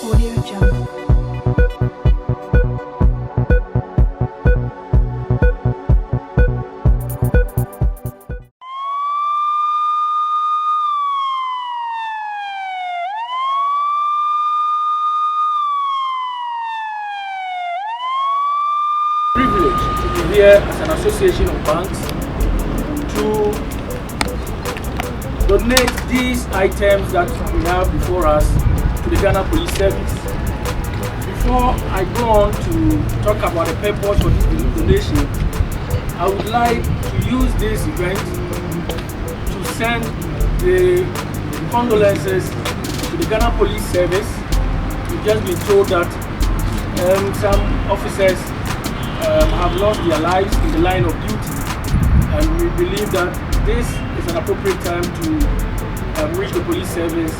Audio Jungle. Privilege to be here as an association of banks to donate these items that we have before us to the Ghana Police Service. Before I go on to talk about the purpose for this donation, I would like to use this event to send the condolences to the Ghana Police Service. We've just been told that some officers have lost their lives in the line of duty, and we believe that this is an appropriate time to wish the police service,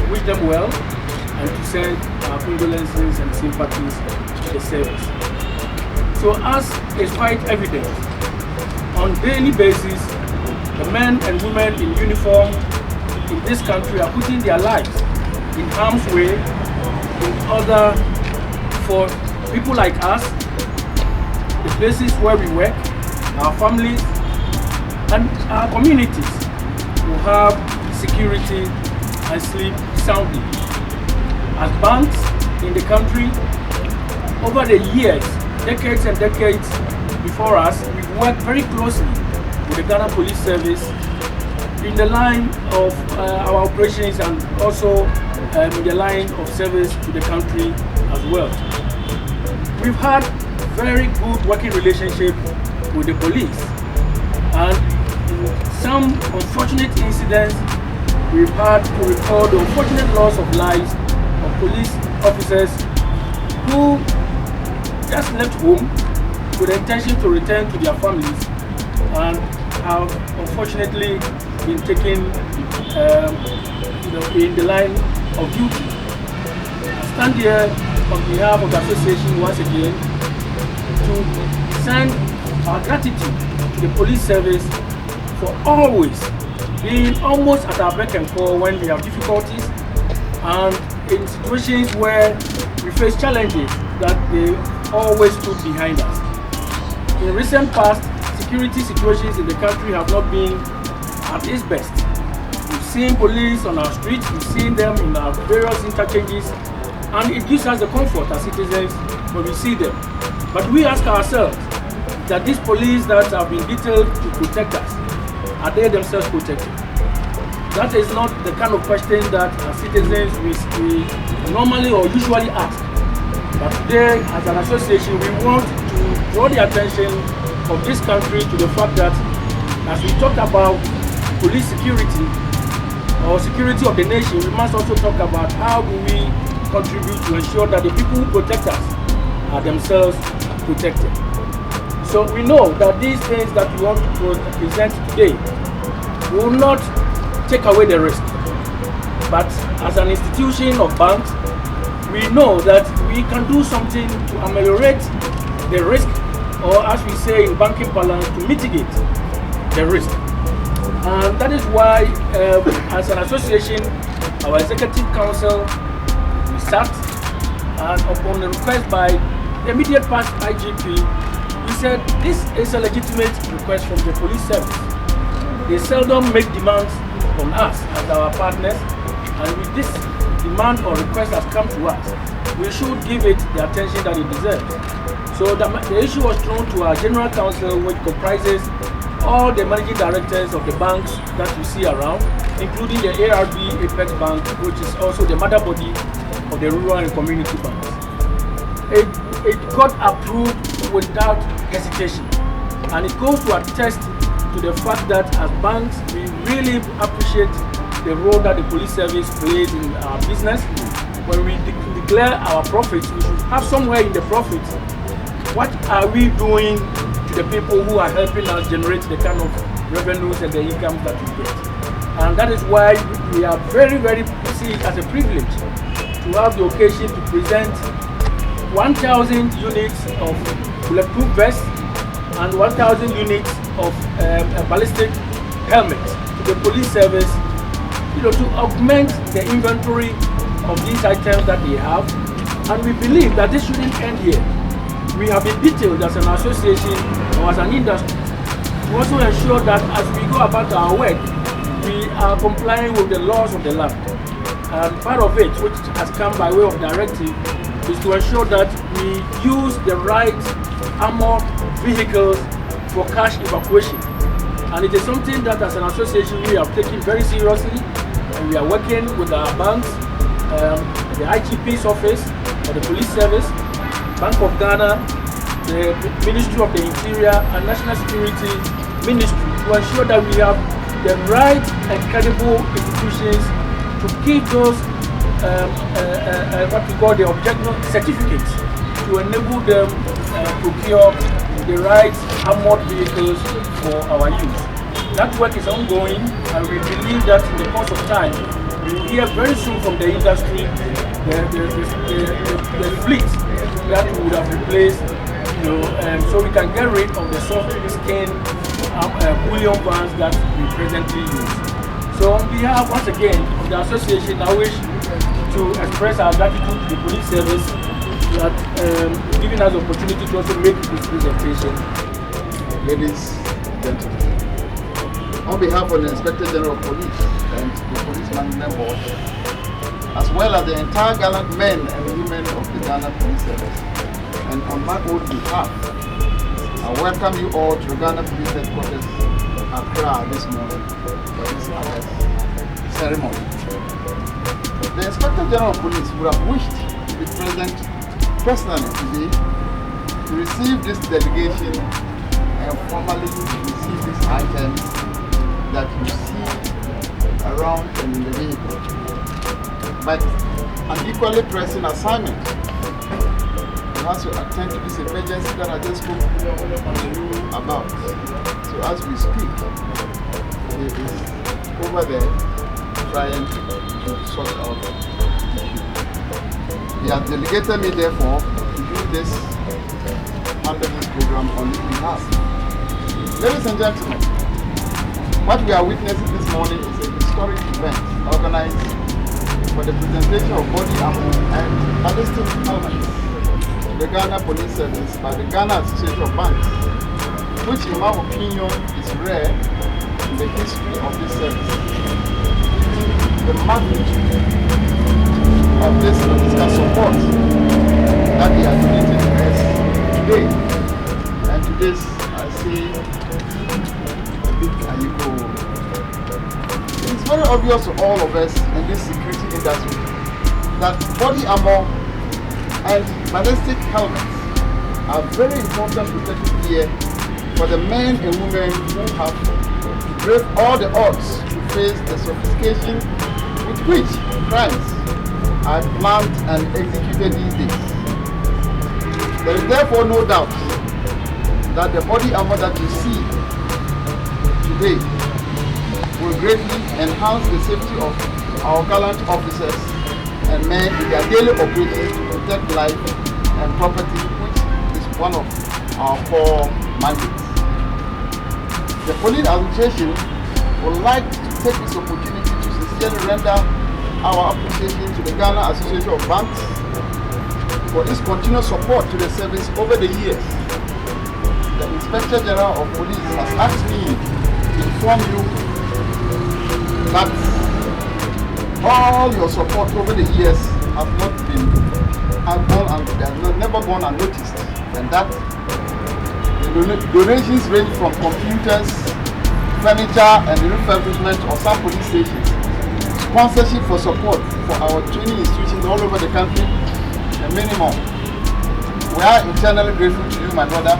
wish them well, and to send our condolences and sympathies to the service. So as is quite evident, on a daily basis, the men and women in uniform in this country are putting their lives in harm's way in order for people like us, the places where we work, our families, and our communities will have security and sleep soundly. As banks in the country, over the years, decades and decades before us, we've worked very closely with the Ghana Police Service in the line of our operations and also in the line of service to the country as well. We've had very good working relationship with the police, and in some unfortunate incidents we've had to record the unfortunate loss of lives of police officers who just left home with the intention to return to their families and have unfortunately been taken in the line of duty. I stand here on behalf of the association once again to send our gratitude to the police service for always being almost at our beck and call when we have difficulties and in situations where we face challenges, that they always stood behind us. In recent past, security situations in the country have not been at its best. We've seen police on our streets, we've seen them in our various interchanges, and it gives us the comfort as citizens when we see them. But we ask ourselves that these police that have been detailed to protect us, are they themselves protected? That is not the kind of question that as citizens we normally or usually ask. But today, as an association, we want to draw the attention of this country to the fact that as we talk about police security or security of the nation, we must also talk about how do we contribute to ensure that the people who protect us are themselves protected. So we know that these things that we want to present today will not take away the risk. But as an institution of banks, we know that we can do something to ameliorate the risk, or as we say in banking parlance, to mitigate the risk. And that is why, as an association, our executive council, we sat, and upon the request by the immediate past IGP, we said this is a legitimate request from the police service. They seldom make demands from us as our partners, and with this demand or request has come to us, we should give it the attention that it deserves. So the issue was thrown to our general council, which comprises all the managing directors of the banks that you see around, including the ARB Apex Bank, which is also the mother body of the rural and community banks. It got approved without hesitation, and it goes to attest to the fact that as banks, we really appreciate the role that the police service plays in our business. When we declare our profits, we should have somewhere in the profits, what are we doing to the people who are helping us generate the kind of revenues and the incomes that we get. And that is why we are very, very see it as a privilege to have the occasion to present 1,000 units of bulletproof vests and 1,000 units of ballistic helmets to the police service, to augment the inventory of these items that they have, and we believe that this shouldn't end here. We have been detailed as an association or as an industry to also ensure that as we go about our work, we are complying with the laws of the land. And part of it, which has come by way of directive, is to ensure that we use the right armored vehicles for cash evacuation. And it is something that as an association we have taken very seriously, and we are working with our banks, the IGP's office, or the police service, Bank of Ghana, the Ministry of the Interior and National Security Ministry to ensure that we have the right and credible institutions to give those what we call the objective certificates to enable them procure the right armored vehicles for our use. That work is ongoing, and we believe that in the course of time we will hear very soon from the industry the fleet that we would have replaced, so we can get rid of the soft skin bullion vans that we presently use. So on behalf, once again, of the association, I wish to express our gratitude to the police service that giving us the opportunity to also make this presentation. Ladies and gentlemen, on behalf of the Inspector General of Police and the Police Management Board, as well as the entire gallant men and women of the Ghana Police Service, and on my own behalf, I welcome you all to the Ghana Police Headquarters, Accra, this morning for this ceremony. The Inspector General of Police would have wished to be present personally today to receive this delegation and formally receive these items that you see around and in the vehicle. But an equally pressing assignment. He has to attend to this emergency that I just spoke to you about. So as we speak, he is over there trying to sort out the issue. He has delegated me therefore to do this, handle this program on his behalf. Ladies and gentlemen, what we are witnessing this morning is a historic event organized for the presentation of body armor and ballistic helmets to the Ghana Police Service by the Ghana Association of Banks, which in my opinion is rare in the history of this service. The magnitude of this logistical support that they are donating to us today, and to this I say a big ayiko. It's very obvious to all of us in this security industry that body armor and ballistic helmets are very important protective gear for the men and women who have to brave all the odds to face the sophistication with which crimes are planned and executed these days. There is therefore no doubt that the body armor that you see today will greatly enhance the safety of our gallant officers and men in their daily operations to protect life and property, which is one of our core mandates. The Police Association would like to take this opportunity to sincerely render our appreciation to the Ghana Association of Banks for its continued support to the service over the years. The Inspector General of Police has asked me to inform you that all your support over the years has not been never gone unnoticed, and that the donations range from computers, furniture, and the refurbishment of some police stations, sponsorship for support for our training institutions all over the country, and many more. We are eternally grateful to you, my brother,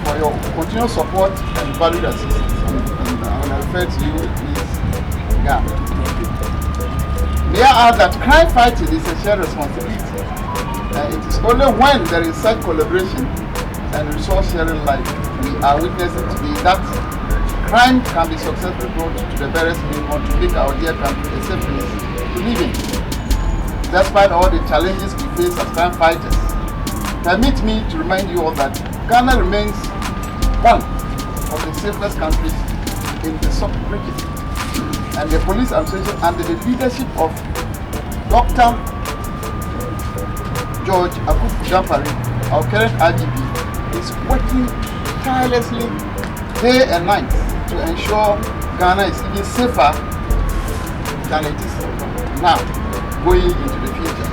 for your continued support and valued assistance. And I will refer to you, please. Yeah. May I add that crime fighting is a shared responsibility, and it is only when there is such collaboration and resource sharing like we are witnessing today that crime can be successfully brought to the various minimum to make our dear country a safe place to live in. Despite all the challenges we face as crime fighters, permit me to remind you all that Ghana remains one of the safest countries in the sub-region, and the Police Association, under the leadership of Dr. George Akufu-Dampare, our current IGP, is working tirelessly day and night to ensure Ghana is even safer than it is now going into the future.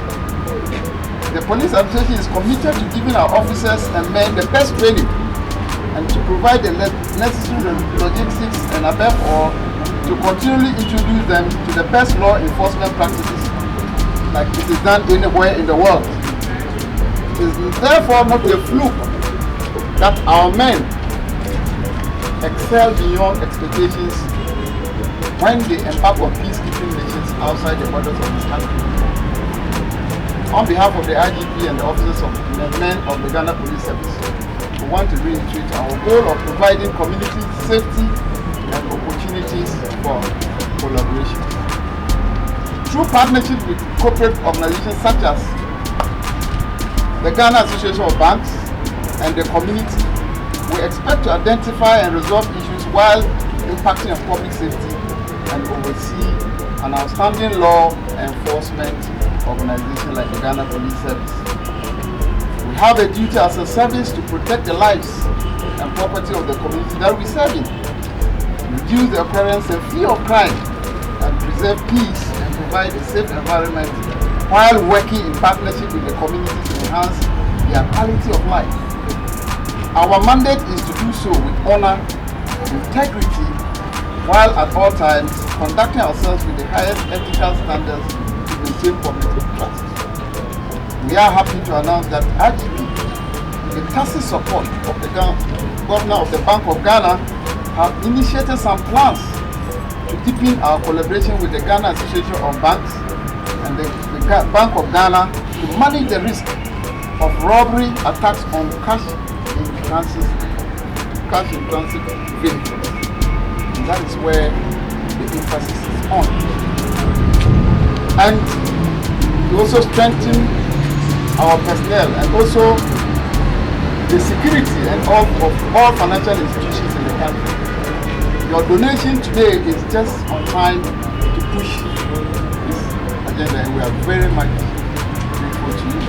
The police administration is committed to giving our officers and men the best training and to provide the necessary logistics and above all, to continually introduce them to the best law enforcement practices like it is done anywhere in the world. It is therefore not a fluke that our men excel beyond expectations when they embark on peacekeeping missions outside the borders of this country. On behalf of the IGP and the officers of the men of the Ghana Police Service, we want to reiterate our goal of providing community safety and opportunities for collaboration. Through partnership with corporate organizations such as the Ghana Association of Banks and the community, we expect to identify and resolve issues while impacting on public safety and oversee an outstanding law enforcement organization like the Ghana Police Service. We have a duty as a service to protect the lives and property of the community that we serve in, reduce the occurrence and fear of crime, and preserve peace and provide a safe environment while working in partnership with the community to enhance their quality of life. Our mandate is to do so with honor, integrity, while at all times conducting ourselves with the highest ethical standards to maintain public trust. We are happy to announce that IGP, with the tacit support of the Governor of the Bank of Ghana, have initiated some plans to deepen our collaboration with the Ghana Association of Banks and the Bank of Ghana to manage the risk of robbery attacks on cash in transit vehicles. And that is where the emphasis is on. And to also strengthen our personnel and also the security and of all financial institutions in the country. Your donation today is just on time to push this agenda, and we are very much grateful to you.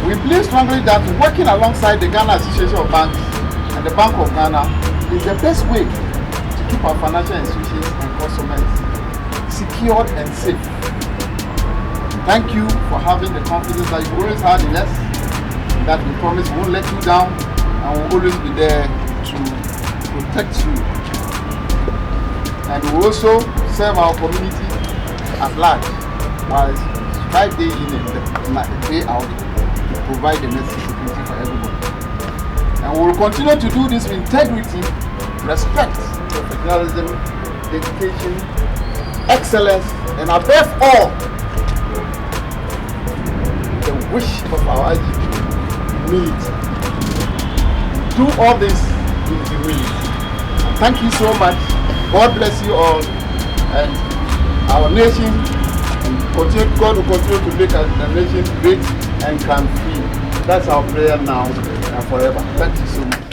We believe strongly that working alongside the Ghana Association of Banks and the Bank of Ghana is the best way to keep our financial institutions and customers secured and safe. Thank you for having the confidence that you always had in us, that we promise we won't let you down and we'll always be there to protect you. And we will also serve our community at large while strive day in and day out to provide the necessary security for everybody. And we will continue to do this with integrity, respect, professionalism, dedication, excellence, and above all, the wish of our IGP, humility. Do all this with humility. Thank you so much. God bless you all and our nation, and God will continue to make the nation great and can free. That's our prayer now and forever. Thank you so much.